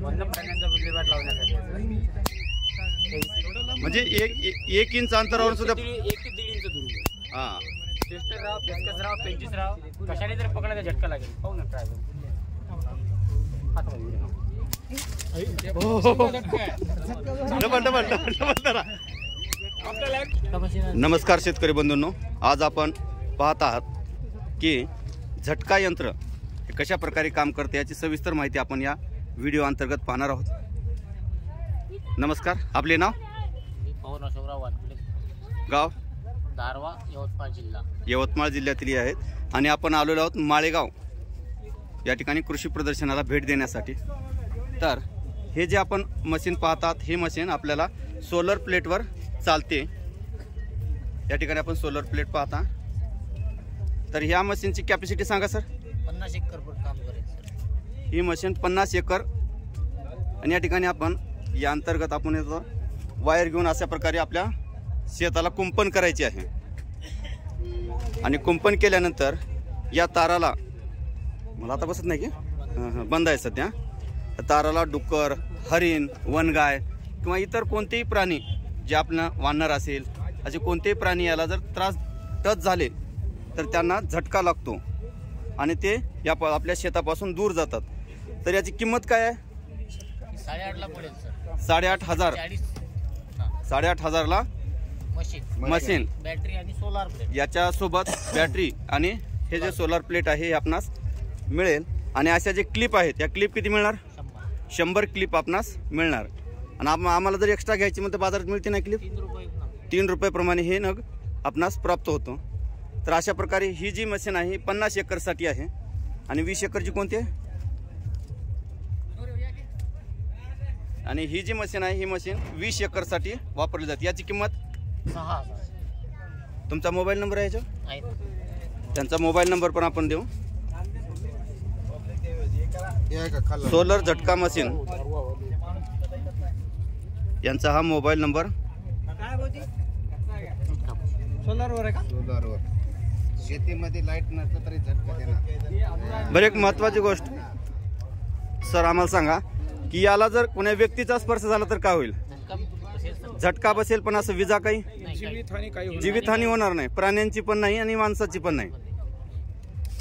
वन्य प्राण्यांचा विल्हेवाट लावण्यासाठी म्हणजे एक इंच अंतरावर सुद्धा 1 ते 1.5 इंच दूर. हा टेस्टर राव, पेचकस राव, पेंचीस राव, कशाने जर पकडायचा झटका लागेल. पाहू ना ट्राय करून. नमस्कार शेतकरी बंधूंनो, आज आपण पाहत आहात की झटका यंत्र हे कशा प्रकारे काम करते याची सविस्तर माहिती आपण या व्हिडिओ अंतर्गत पाहणार आहोत. नमस्कार, आपले नाव? पवन अशोकराव वानखडे, गाव? दारवा, यवतमाळ जिल्हा. यवतमाळ जिल्ह्यातील आहेत आणि आपण आलेलो आहोत माळेगाव या ठिकाणी कृषी प्रदर्शनाला भेट देण्यासाठी. तर हे जे आपण मशीन पाहतात हे मशीन आपल्याला सोलर प्लेटवर चालते. या ठिकाणी आपण सोलर प्लेट पाहता. तर ह्या मशीनची कॅपॅसिटी सांगा सर. 50 एकर काम करेल सर. ही मशीन 50 एकर आणि या ठिकाणी आपण या अंतर्गत आपण येतो वायर घेऊन अशा प्रकारे आपल्या शेताला कुंपण करायचे आहे आणि कुंपण केल्यानंतर या ताराला मला आता बसत नाही की बंद आहे सध्या. ताराला डुक्कर, हरिण, वनगाय किंवा इतर कोणतेही प्राणी जे आपलं वानर असेल असे कोणतेही प्राणी याला जर टच झाले तर त्यांना झटका लागतो आणि ते या आपल्या शेतापासून दूर जातात. तर याची किंमत काय आहे? 8.5 ला पडेल सर. 8,500. 8,500 ला मशीन, बॅटरी आणि सोलार प्लेट. याच्या सोबत बॅटरी आणि हे जे सोलार प्लेट आहे हे आपणास मिळेल. आणि अशा जे क्लिप आहेत त्या क्लिप किती मिळणार? 100 क्लिप आपणास मिळणार. आणि आम्हाला जर एक्स्ट्रा घ्यायची म्हणते बाजारात मिळते ना क्लिप? 3 रुपये प्रमाणे हे नग आपणास प्राप्त होतो. तर अशा प्रकारे ही जी मशीन आहे 50 एकरसाठी आहे आणि 20 एकरची कोणती आहे? आणि ही जी मशीन आहे ही मशीन 20 एकरसाठी वापरली जाते. याची किंमत 6,000. तुमचा मोबाईल नंबर आहे याच्यावर? त्यांचा मोबाईल नंबर पण आपण देऊ. सोलर झटका मशीन यांचा हा मोबाईल नंबर. सोलारवर आहे का? सोलारवर. शेतीमध्ये लाईट नसलं तरी झटका देणार. बरं, एक महत्वाची गोष्ट सर आम्हाला सांगा की याला जर कोण्या व्यक्तीचा स्पर्श झाला तर काय होईल? झटका बसेल पण असं विजा काही जीवितहानी होणार नाही, प्राण्यांची पण नाही आणि माणसाची पण नाही.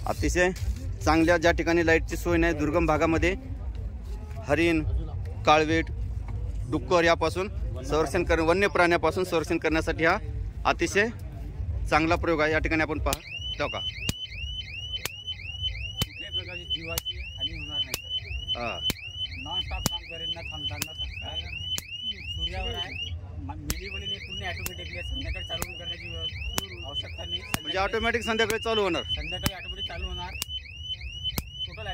अतिशय चांगल्या ज्या ठिकाणी लाईटची सोय नाही दुर्गम भागामध्ये हरिण, काळवीट, डुक्कर यापासून संरक्षण वन्य प्राण्यापासून संरक्षण करण्यासाठी हा अतिशय चांगला प्रयोग आहे. या ठिकाणी आपण पहा का कुठल्याही प्रकारची जीवाची हानी होणार नाही सर. नॉन स्टॉप काम करेल, न थांबताना सूर्यावर आहे. मिलीवलीने पूर्ण ऑटोमॅटिकली संध्याकाळी चालू करण्याची आवश्यकता नाही. म्हणजे ऑटोमॅटिक संध्याकाळी चालू होणार. संध्याकाळी ऑटोमॅटिक चालू होणार. टोटल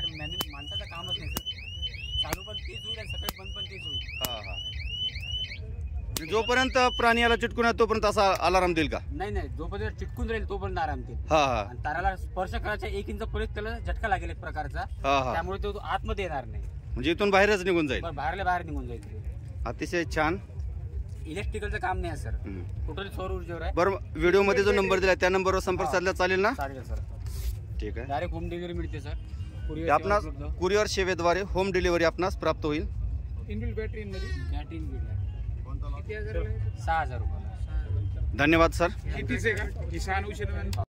माणसाचं कामच नाही सर. चालू पण तेच होईल आणि सकाळी बंद पण तेच होईल. जोपर्यंत प्राणी याला चिटकून आहे तोपर्यंत असा अलार्म देईल का? नाही, जोपर्यंत चिटकून राहील तोपर्यंत आराम देईल. आणि ताराला स्पर्श करायचा 1 इंच पर्यंत त्याला झटका लागेल एक प्रकारचा. त्यामुळे तो आतमध्ये येणार नाही. म्हणजे इथून बाहेरच निघून जाईल. बाहेर निघून जाईल. अतिशय छान. इलेक्ट्रिकलचं काम नाही सर, टोटली सौर ऊर्जेवर आहे. बरं, व्हिडिओ मध्ये जो नंबर दिला त्या नंबरवर संपर्क साधला चालेल ना? चालेल सर. ठीक आहे. डायरेक्ट होम डिलिव्हरी मिळते सर. आपणास कुरिअर सेवेद्वारे होम डिलिव्हरी आपणास प्राप्त होईल. इनबिल्ट बॅटरी मध्ये 6,000 रुपये. धन्यवाद सर. किसान